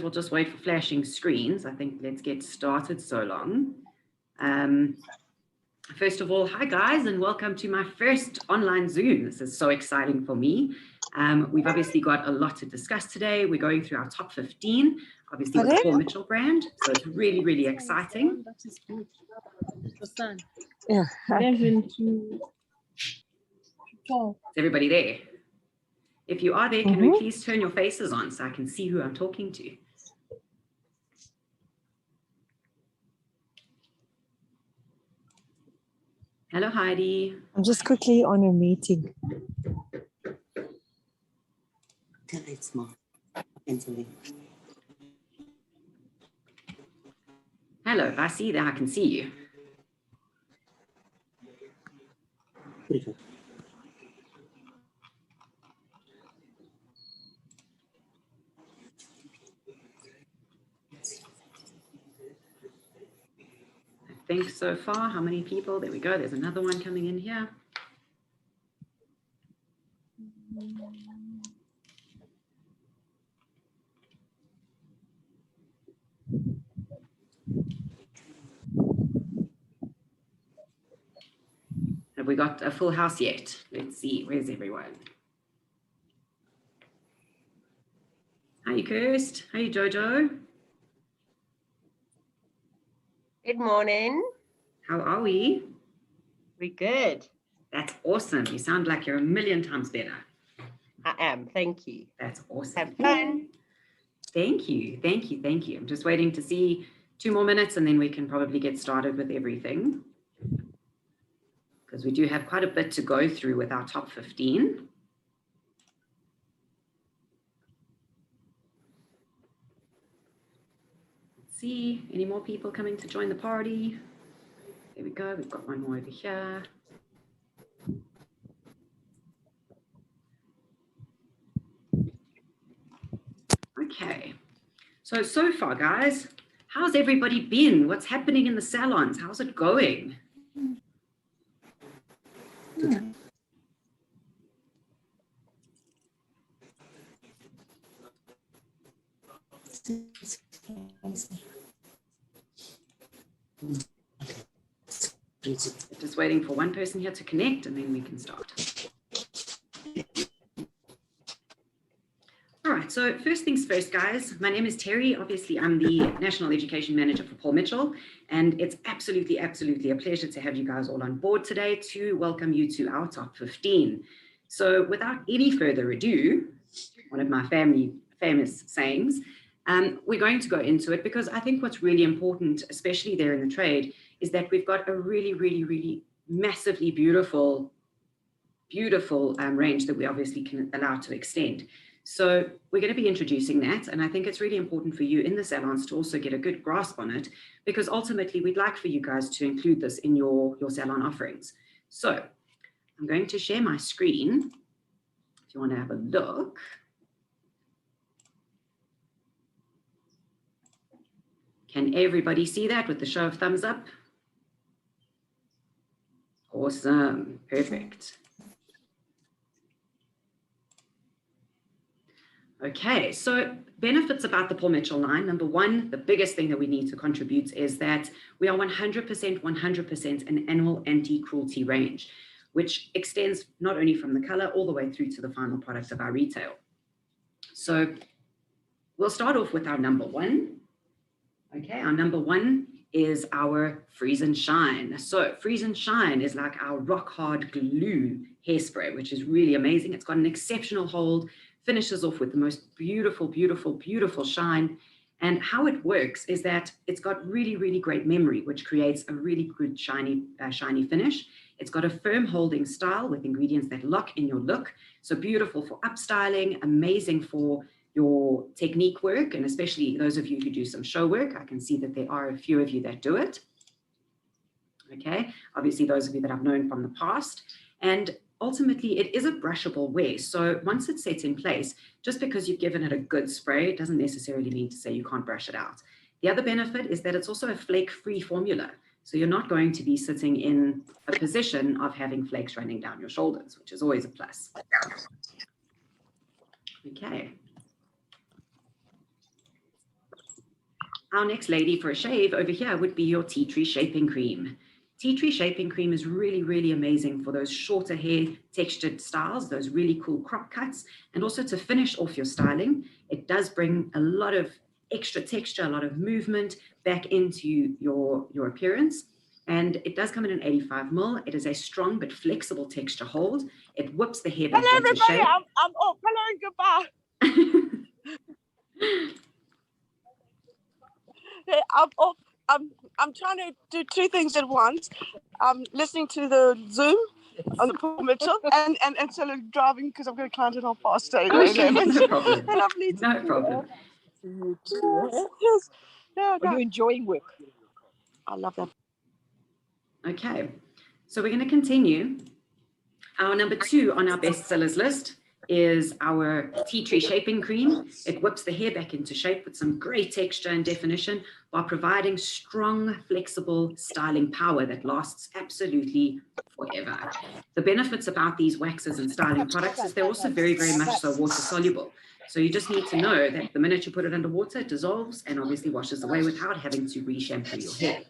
we'll just wait for flashing screens. I think let's get started so long. First of all, hi guys, and welcome to my first online Zoom. This is so exciting for me. We've obviously got a lot to discuss today. We're going through our top 15, obviously with the Paul Mitchell brand. So it's really, really exciting. Yeah. Is everybody there? If you are there, can we please turn your faces on so I can see who I'm talking to? Hello, Heidi. I'm just quickly on a meeting. Hello, I see that I can see you. I think so far, how many people? There we go. There's another one coming in here. Have we got a full house yet? Let's see. Where's everyone? Hi, Kirst. Hi, Jojo. Good morning. How are we? We're good. That's awesome. You sound like you're a million times better. I am. Thank you. That's awesome. Have fun. Thank you. Thank you. Thank you. I'm just waiting to see 2 more minutes and then we can probably get started with everything. Because we do have quite a bit to go through with our top 15. Let's see, any more people coming to join the party? There we go. We've got one more over here. Okay. So far, guys, how's everybody been? What's happening in the salons? How's it going? Just waiting for one person here to connect and then we can start. All right, so first things first, guys. My name is Terry. Obviously, I'm the National Education Manager for Paul Mitchell, and it's absolutely a pleasure to have you guys all on board today to welcome you to our top 15. So without any further ado, one of my famous sayings, we're going to go into it because I think what's really important, especially there in the trade, is that we've got a really massively beautiful range that we obviously can allow to extend. So we're going to be introducing that, and I think it's really important for you in the salons to also get a good grasp on it, because ultimately we'd like for you guys to include this in your salon offerings. So I'm going to share my screen if you want to have a look. Can everybody see that with the show of thumbs up? Awesome, perfect. Okay, so benefits about the Paul Mitchell line. Number one, the biggest thing that we need to contribute is that we are 100% an animal anti-cruelty range, which extends not only from the color all the way through to the final product of our retail. So we'll start off with our number one. Okay, our number one is our Freeze and Shine. So Freeze and Shine is like our rock hard glue hairspray, which is really amazing. It's got an exceptional hold, finishes off with the most beautiful shine. And how it works is that it's got really great memory, which creates a really good shiny finish. It's got a firm holding style with ingredients that lock in your look. So beautiful for upstyling, amazing for your technique work, and especially those of you who do some show work. I can see that there are a few of you that do it. Okay, obviously those of you that I've known from the past. And ultimately, it is a brushable wear. So once it's set in place, just because you've given it a good spray, it doesn't necessarily mean to say you can't brush it out. The other benefit is that it's also a flake-free formula. So you're not going to be sitting in a position of having flakes running down your shoulders, which is always a plus. Okay. Our next lady for a shave over here would be your tea tree shaping cream. Tea tree shaping cream is really, really amazing for those shorter hair textured styles, those really cool crop cuts, and also to finish off your styling. It does bring a lot of extra texture, a lot of movement back into your appearance. And it does come in an 85 ml. It is a strong but flexible texture hold. It whips the hair back Hello, into everybody. shape. I'm up. Hello and goodbye. Hey, I'm up. I'm trying to do two things at once. I'm listening to the Zoom on Paul Mitchell and still driving because I'm going to client at 11:30. Okay, no problem. And I'm leading. No problem. Yes. Yeah, Are you enjoying work? I love that. Okay, so we're going to continue. Our number 2 on our bestsellers list is our tea tree shaping cream. It whips the hair back into shape with some great texture and definition while providing strong, flexible styling power that lasts absolutely forever. The benefits about these waxes and styling products is they're also very, very much so water soluble. So you just need to know that the minute you put it under water, it dissolves and obviously washes away without having to re-shampoo your hair.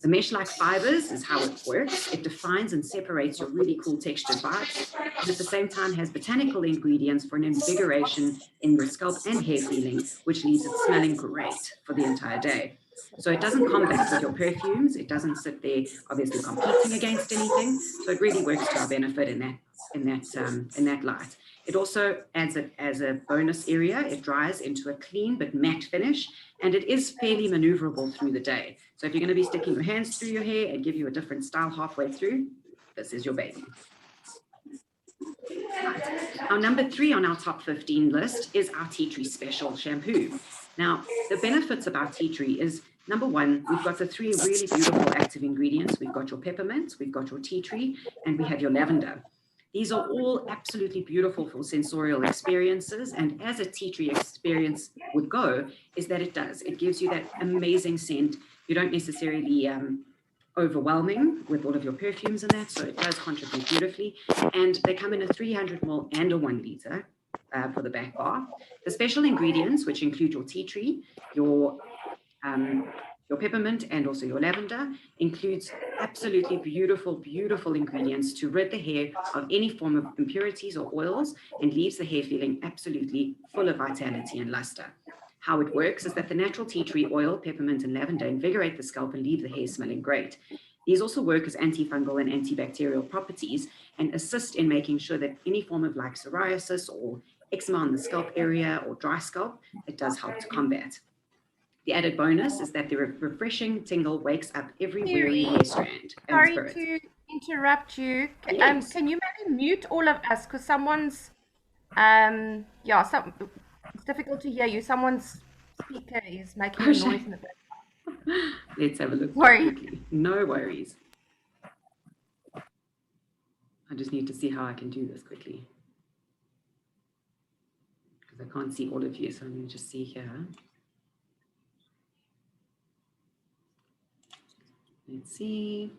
The mesh-like fibers is how it works. It defines and separates your really cool textured vibes, and at the same time has botanical ingredients for an invigoration in your scalp and hair feeling, which leaves it smelling great for the entire day. So it doesn't combat with your perfumes. It doesn't sit there obviously competing against anything. So it really works to our benefit in that light. It also adds it as a bonus area. It dries into a clean but matte finish, and it is fairly maneuverable through the day. So if you're going to be sticking your hands through your hair and give you a different style halfway through, this is your baby. Our number 3 on our top 15 list is our tea tree special shampoo. Now, the benefits about tea tree is, number 1, we've got the 3 really beautiful active ingredients. We've got your peppermint, we've got your tea tree, and we have your lavender. These are all absolutely beautiful for sensorial experiences. And as a tea tree experience would go, is that it gives you that amazing scent. You don't necessarily overwhelming with all of your perfumes and that. So it does contribute beautifully. And they come in a 300 ml and a 1 liter for the back bar. The special ingredients, which include your tea tree, your peppermint and also your lavender, includes absolutely beautiful, beautiful ingredients to rid the hair of any form of impurities or oils and leaves the hair feeling absolutely full of vitality and luster. How it works is that the natural tea tree oil, peppermint and lavender invigorate the scalp and leave the hair smelling great. These also work as antifungal and antibacterial properties and assist in making sure that any form of like psoriasis or eczema on the scalp area or dry scalp, it does help to combat. The added bonus is that the refreshing tingle wakes up every weary hair strand. Sorry to interrupt you. Yes. Can you maybe mute all of us because someone's it's difficult to hear you. Someone's speaker is making a noise in the background. Let's have a look. Sorry. Quickly. No worries. I just need to see how I can do this quickly because I can't see all of you. So I'm going to just see here. Let's see.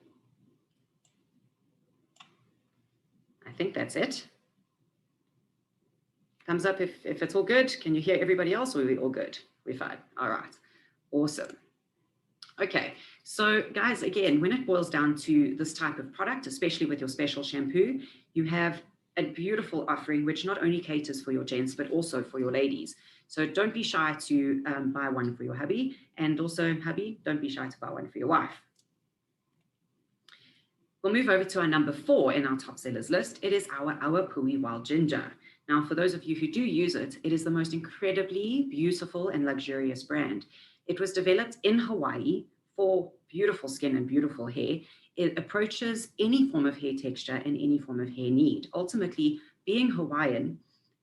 I think that's it. Thumbs up if it's all good. Can you hear everybody else or are we all good? We're fine. All right. Awesome. Okay. So guys, again, when it boils down to this type of product, especially with your special shampoo, you have a beautiful offering, which not only caters for your gents, but also for your ladies. So don't be shy to buy one for your hubby. And also, hubby, don't be shy to buy one for your wife. We'll move over to our number 4 in our top sellers list. It is our Awapui Wild Ginger. Now, for those of you who do use it, it is the most incredibly beautiful and luxurious brand. It was developed in Hawaii for beautiful skin and beautiful hair. It approaches any form of hair texture and any form of hair need. Ultimately, being Hawaiian,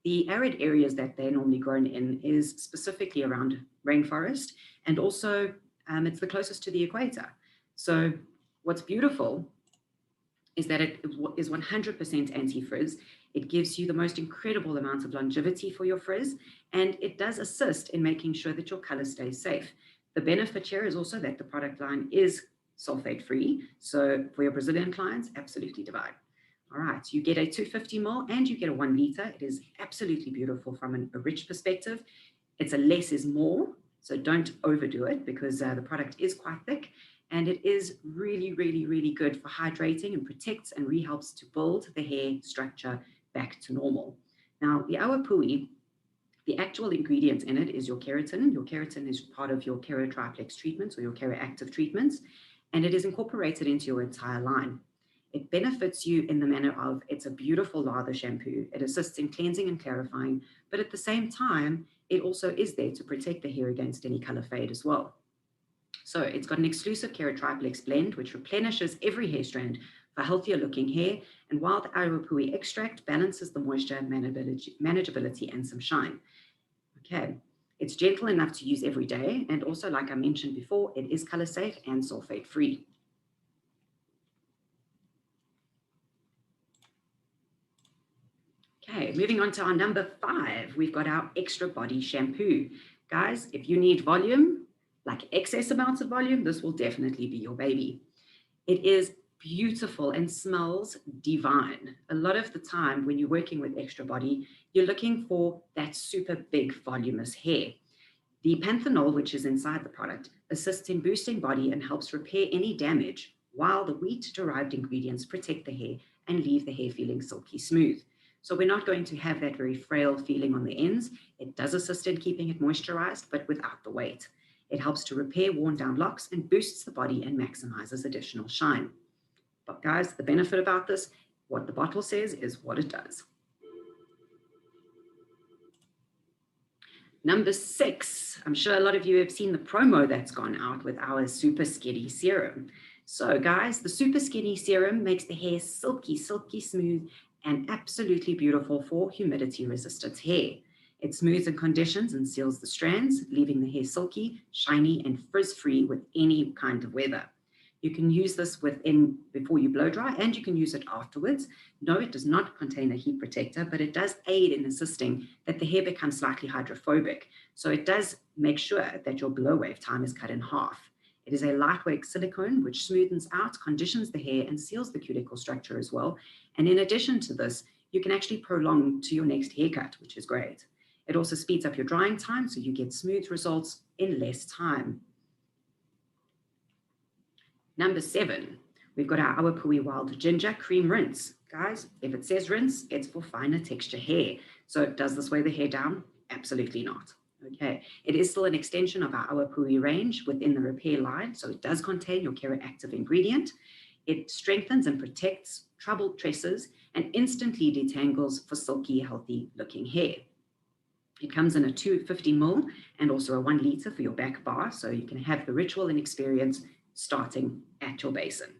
the arid areas that they're normally grown in is specifically around rainforest, and also it's the closest to the equator. So what's beautiful is that it is 100% anti-frizz. It gives you the most incredible amount of longevity for your frizz, and it does assist in making sure that your color stays safe. The benefit here is also that the product line is sulfate-free. So for your Brazilian clients, absolutely divine. All right, you get a 250 ml and you get a 1 liter. It is absolutely beautiful from a rich perspective. It's a less is more So don't overdo it because the product is quite thick, and it is really, really, really good for hydrating and protects and helps to build the hair structure back to normal. Now, the Awapui, the actual ingredient in it is your keratin. Your keratin is part of your Keratriplex treatments or your Keraactive treatments, and it is incorporated into your entire line. It benefits you in the manner of it's a beautiful lather shampoo. It assists in cleansing and clarifying, but at the same time, it also is there to protect the hair against any color fade as well. So it's got an exclusive Keratriplex blend, which replenishes every hair strand for healthier looking hair. And while the Awapui extract balances the moisture, manageability, and some shine. Okay, it's gentle enough to use every day. And also, like I mentioned before, it is color safe and sulfate free. Okay, moving on to our number 5, we've got our extra body shampoo. Guys, if you need volume, like excess amounts of volume, this will definitely be your baby. It is beautiful and smells divine. A lot of the time when you're working with extra body, you're looking for that super big voluminous hair. The panthenol, which is inside the product, assists in boosting body and helps repair any damage, while the wheat-derived ingredients protect the hair and leave the hair feeling silky smooth. So we're not going to have that very frail feeling on the ends. It does assist in keeping it moisturized, but without the weight. It helps to repair worn down locks and boosts the body and maximizes additional shine. But guys, the benefit about this, what the bottle says is what it does. Number 6, I'm sure a lot of you have seen the promo that's gone out with our Super Skinny Serum. So guys, the Super Skinny Serum makes the hair silky, silky smooth and absolutely beautiful for humidity resistant hair. It smooths and conditions and seals the strands, leaving the hair silky, shiny, and frizz-free with any kind of weather. You can use this before you blow dry, and you can use it afterwards. No, it does not contain a heat protector, but it does aid in assisting that the hair becomes slightly hydrophobic. So it does make sure that your blow wave time is cut in half. It is a lightweight silicone which smoothens out, conditions the hair, and seals the cuticle structure as well. And in addition to this, you can actually prolong to your next haircut, which is great. It also speeds up your drying time, so you get smooth results in less time. Number 7, we've got our Awapui Wild Ginger Cream Rinse. Guys, if it says rinse, it's for finer texture hair. So does this weigh the hair down? Absolutely not. Okay, it is still an extension of our Awapui range within the repair line, so it does contain your Keraactive ingredient. It strengthens and protects troubled tresses and instantly detangles for silky, healthy looking hair. It comes in a 250 ml and also a 1 liter for your back bar, so you can have the ritual and experience starting at your basin.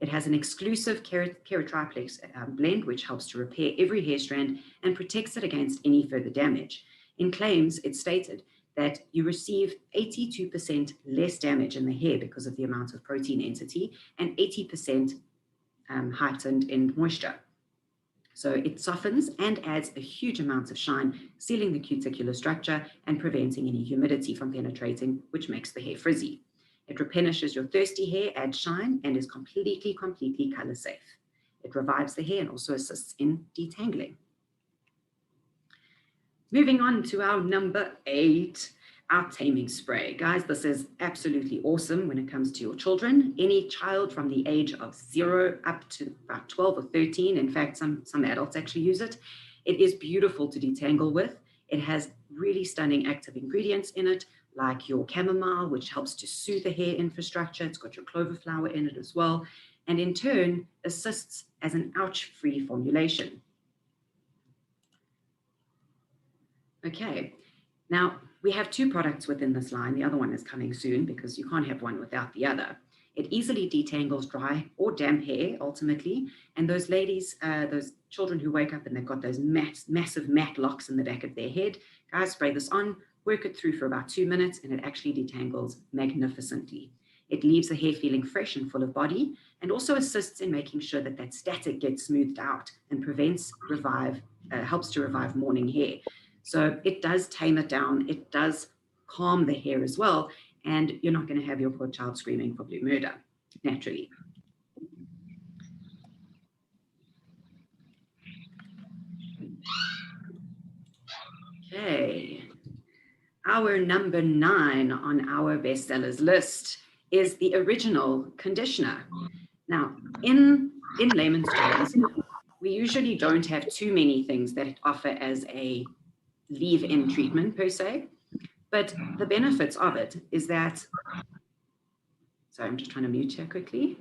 It has an exclusive Keratriplex blend, which helps to repair every hair strand and protects it against any further damage. In claims, it stated that you receive 82% less damage in the hair because of the amount of protein entity and 80% heightened in moisture. So it softens and adds a huge amount of shine, sealing the cuticular structure and preventing any humidity from penetrating, which makes the hair frizzy. It replenishes your thirsty hair, adds shine, and is completely color safe. It revives the hair and also assists in detangling. Moving on to our number 8, our taming spray. Guys, this is absolutely awesome when it comes to your children. Any child from the age of 0 up to about 12 or 13, in fact, some adults actually use it. It is beautiful to detangle with. It has really stunning active ingredients in it, like your chamomile, which helps to soothe the hair infrastructure. It's got your clover flower in it as well, and in turn assists as an ouch-free formulation. Okay, now we have 2 products within this line. The other one is coming soon because you can't have one without the other. It easily detangles dry or damp hair ultimately. And those ladies, those children who wake up and they've got those massive matte locks in the back of their head, guys, spray this on, work it through for about 2 minutes, and it actually detangles magnificently. It leaves the hair feeling fresh and full of body, and also assists in making sure that that static gets smoothed out and helps to revive morning hair. So it does tame it down. It does calm the hair as well. And you're not going to have your poor child screaming for blue murder, naturally. Okay. Our number 9 on our bestsellers list is the original conditioner. Now, in layman's terms, we usually don't have too many things that it offer as a leave-in treatment per se, but the benefits of it is that, sorry, I'm just trying to mute here quickly.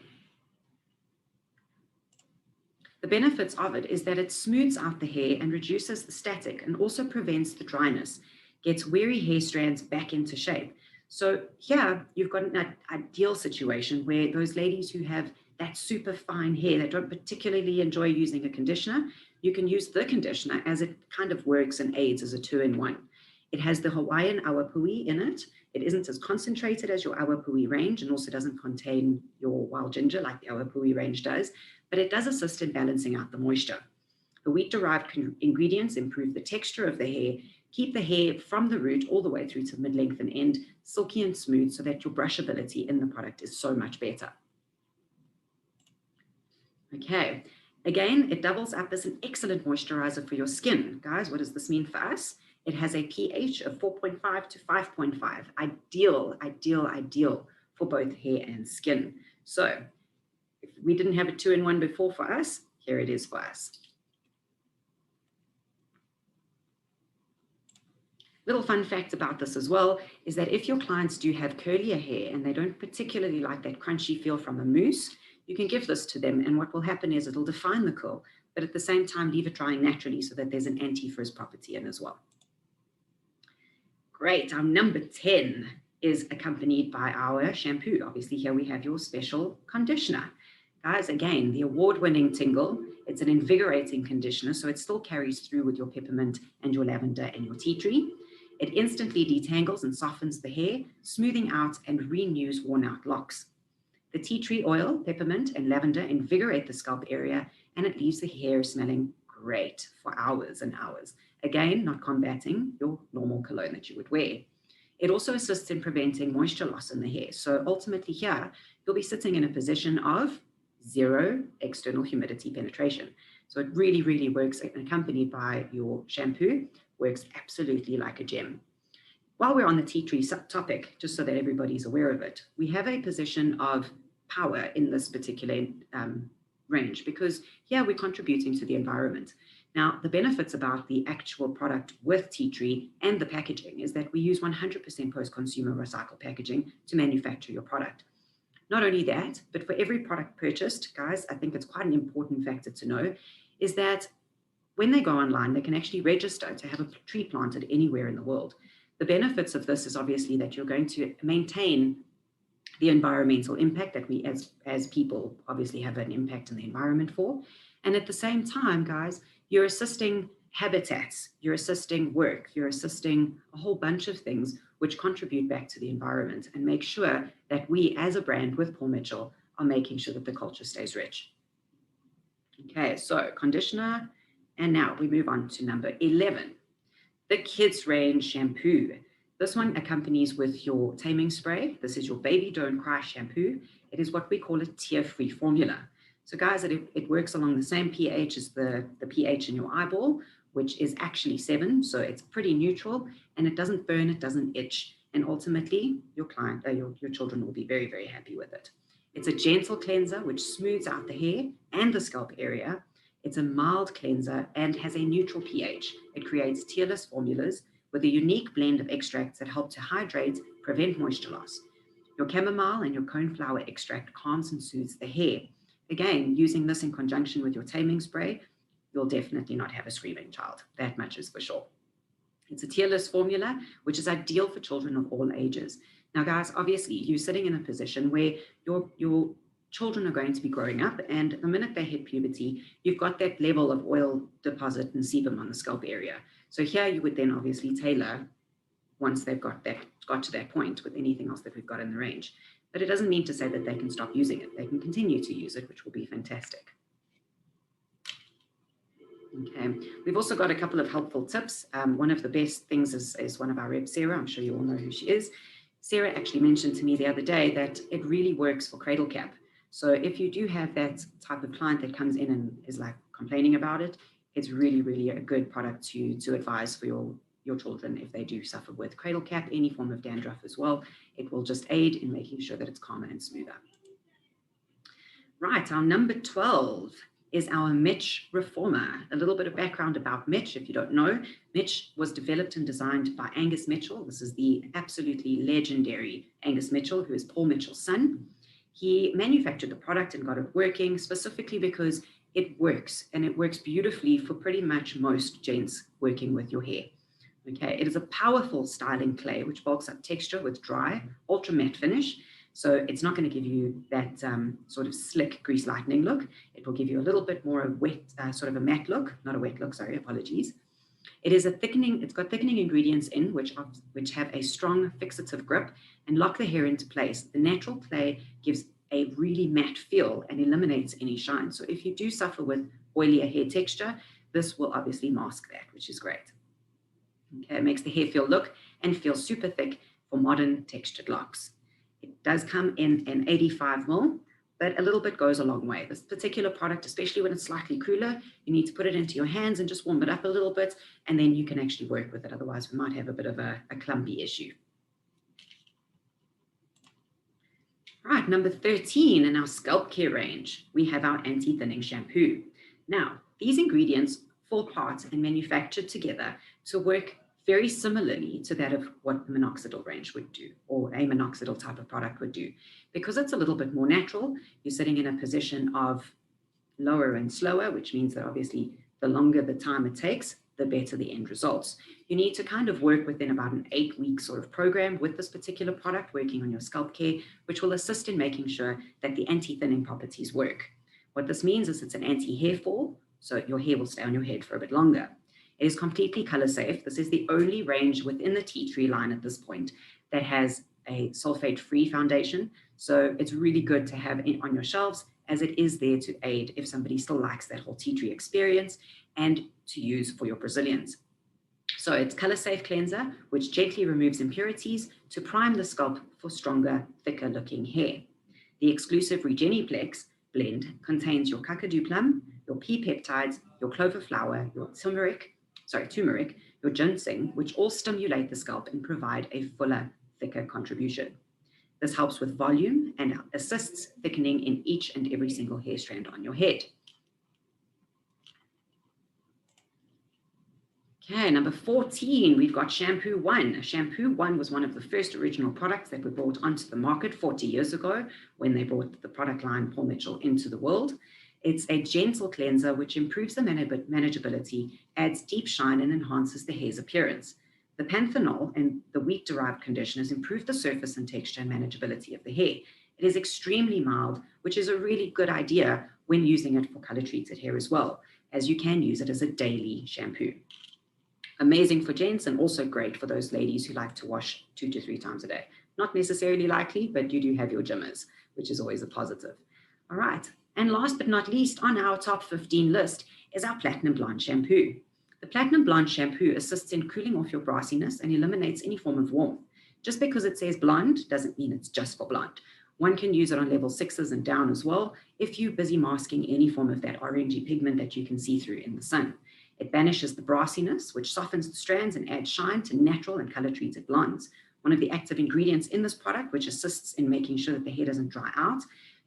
The benefits of it is that it smooths out the hair and reduces the static and also prevents the dryness, gets weary hair strands back into shape. So here you've got an ideal situation where those ladies who have that super fine hair that don't particularly enjoy using a conditioner, you can use the conditioner as it kind of works and aids as a 2-in-1. It has the Hawaiian awapui in it. It isn't as concentrated as your awapui range and also doesn't contain your wild ginger like the awapui range does, but it does assist in balancing out the moisture. The wheat-derived ingredients improve the texture of the hair, keep the hair from the root all the way through to mid-length and end, silky and smooth so that your brushability in the product is so much better. Okay, again, it doubles up as an excellent moisturizer for your skin. Guys, what does this mean for us? It has a pH of 4.5 to 5.5. Ideal for both hair and skin. So if we didn't have a 2-in-1 before for us, here it is for us. Little fun fact about this as well is that if your clients do have curlier hair and they don't particularly like that crunchy feel from a mousse, you can give this to them, and what will happen is it'll define the curl, but at the same time leave it drying naturally so that there's an anti-frizz property in as well. Great, our number 10 is accompanied by our shampoo. Obviously here we have your special conditioner. Guys, again, the award-winning Tingle, it's an invigorating conditioner, so it still carries through with your peppermint and your lavender and your tea tree. It instantly detangles and softens the hair, smoothing out and renews worn-out locks. The tea tree oil, peppermint, and lavender invigorate the scalp area, and it leaves the hair smelling great for hours and hours. Again, not combating your normal cologne that you would wear. It also assists in preventing moisture loss in the hair. So ultimately here, you'll be sitting in a position of 0 external humidity penetration. So it really, really works, accompanied by your shampoo, works absolutely like a gem. While we're on the tea tree topic, just so that everybody's aware of it, we have a position of power in this particular range because here we're contributing to the environment. Now, the benefits about the actual product with tea tree and the packaging is that we use 100% post-consumer recycled packaging to manufacture your product. Not only that, but for every product purchased, guys, I think it's quite an important factor to know, is that when they go online, they can actually register to have a tree planted anywhere in the world. The benefits of this is obviously that you're going to maintain the environmental impact that we as people obviously have an impact in the environment for. And at the same time, guys, you're assisting habitats, you're assisting work, you're assisting a whole bunch of things which contribute back to the environment and make sure that we as a brand with Paul Mitchell are making sure that the culture stays rich. Okay, so conditioner. And now we move on to number 11, the kids range shampoo. This one accompanies with your taming spray. This is your baby don't cry shampoo. It is what we call a tear-free formula. So guys, it works along the same pH as the pH in your eyeball, which is actually 7. So it's pretty neutral and it doesn't burn, it doesn't itch. And ultimately your children will be very, very happy with it. It's a gentle cleanser, which smooths out the hair and the scalp area. It's a mild cleanser and has a neutral pH. It creates tearless formulas with a unique blend of extracts that help to hydrate, prevent moisture loss. Your chamomile and your coneflower extract calms and soothes the hair. Again, using this in conjunction with your taming spray, you'll definitely not have a screaming child. That much is for sure. It's a tearless formula, which is ideal for children of all ages. Now, guys, obviously, you're sitting in a position where your children are going to be growing up, and the minute they hit puberty, you've got that level of oil deposit and sebum on the scalp area. So here you would then obviously tailor once they've got to that point with anything else that we've got in the range. But it doesn't mean to say that they can stop using it. They can continue to use it, which will be fantastic. Okay, we've also got a couple of helpful tips. One of the best things is one of our reps, Sarah. I'm sure you all know who she is. Sarah actually mentioned to me the other day that it really works for cradle cap. So if you do have that type of client that comes in and is like complaining about it, it's really, really a good product to advise for your your children if they do suffer with cradle cap, any form of dandruff as well. It will just aid in making sure that it's calmer and smoother. Right, our number 12 is our Mitch Reformer. A little bit of background about Mitch, if you don't know. Mitch was developed and designed by Angus Mitchell. This is the absolutely legendary Angus Mitchell, who is Paul Mitchell's son. He manufactured the product and got it working specifically because it works, and it works beautifully for pretty much most gents working with your hair. Okay, it is a powerful styling clay which bulks up texture with dry, ultra matte finish. So it's not going to give you that sort of slick grease lightning look. It will give you a little bit more of wet, sort of a matte look, not a wet look, sorry, apologies. It is a thickening, it's got thickening ingredients in which have a strong fixative grip and lock the hair into place. The natural clay gives a really matte feel and eliminates any shine. So if you do suffer with oilier hair texture, this will obviously mask that, which is great. Okay, it makes the hair look and feel super thick for modern textured locks. It does come in an 85 ml, but a little bit goes a long way. This particular product, especially when it's slightly cooler, you need to put it into your hands and just warm it up a little bit, and then you can actually work with it. Otherwise, we might have a bit of a clumpy issue. Right, number 13 in our scalp care range, we have our anti-thinning shampoo. Now, these ingredients fall apart and manufactured together to work very similarly to that of what the minoxidil range would do, or a minoxidil type of product would do. Because it's a little bit more natural, you're sitting in a position of lower and slower, which means that obviously the longer the time it takes, the better the end results. You need to kind of work within about an 8-week sort of program with this particular product, working on your scalp care, which will assist in making sure that the anti-thinning properties work. What this means is it's an anti-hair fall, so your hair will stay on your head for a bit longer. It is completely color safe. This is the only range within the tea tree line at this point that has a sulfate-free foundation. So it's really good to have it on your shelves, as it is there to aid if somebody still likes that whole tea tree experience and to use for your Brazilians. So it's color safe cleanser, which gently removes impurities to prime the scalp for stronger, thicker looking hair. The exclusive Regeniplex blend contains your kakadu plum, your pea peptides, your clover flower, your turmeric, your ginseng, which all stimulate the scalp and provide a fuller, thicker contribution. This helps with volume and assists thickening in each and every single hair strand on your head. Okay, number 14, we've got Shampoo One. Shampoo One was one of the first original products that were brought onto the market 40 years ago when they brought the product line Paul Mitchell into the world. It's a gentle cleanser which improves the manageability, adds deep shine, and enhances the hair's appearance. The panthenol and the wheat-derived conditioners improve the surface and texture and manageability of the hair. It is extremely mild, which is a really good idea when using it for color-treated hair as well, as you can use it as a daily shampoo. Amazing for gents and also great for those ladies who like to wash 2 to 3 times a day. Not necessarily likely, but you do have your gymmers, which is always a positive. All right. And last but not least on our top 15 list is our Platinum Blonde Shampoo. The Platinum Blonde Shampoo assists in cooling off your brassiness and eliminates any form of warmth. Just because it says blonde doesn't mean it's just for blonde. One can use it on level 6s and down as well if you're busy masking any form of that orangey pigment that you can see through in the sun. It banishes the brassiness, which softens the strands and adds shine to natural and color-treated blondes. One of the active ingredients in this product, which assists in making sure that the hair doesn't dry out,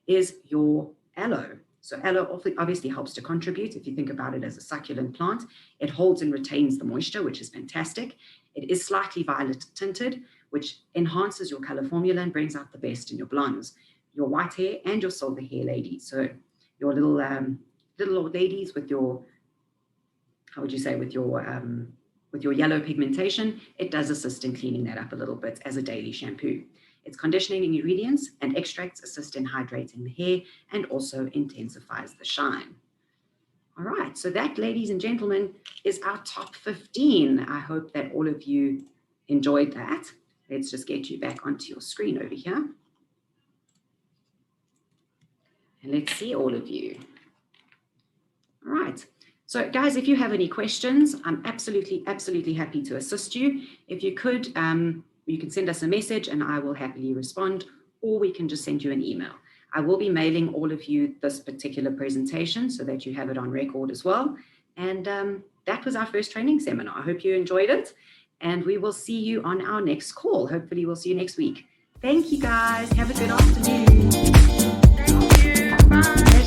is your aloe. So aloe obviously helps to contribute. If you think about it as a succulent plant, it holds and retains the moisture, which is fantastic. It is slightly violet tinted, which enhances your color formula and brings out the best in your blondes, your white hair and your silver hair ladies. So your little old ladies with your, how would you say, with your yellow pigmentation, it does assist in cleaning that up a little bit as a daily shampoo. Its conditioning ingredients and extracts assist in hydrating the hair and also intensifies the shine. All right, so that, ladies and gentlemen, is our top 15. I hope that all of you enjoyed that. Let's just get you back onto your screen over here. And let's see all of you. All right. So guys, if you have any questions, I'm absolutely happy to assist you. If you could, you can send us a message and I will happily respond, or we can just send you an email. I will be mailing all of you this particular presentation so that you have it on record as well. And that was our first training seminar. I hope you enjoyed it. and we will see you on our next call. Hopefully we'll see you next week. Thank you guys. Have a good afternoon. Thank you. Bye.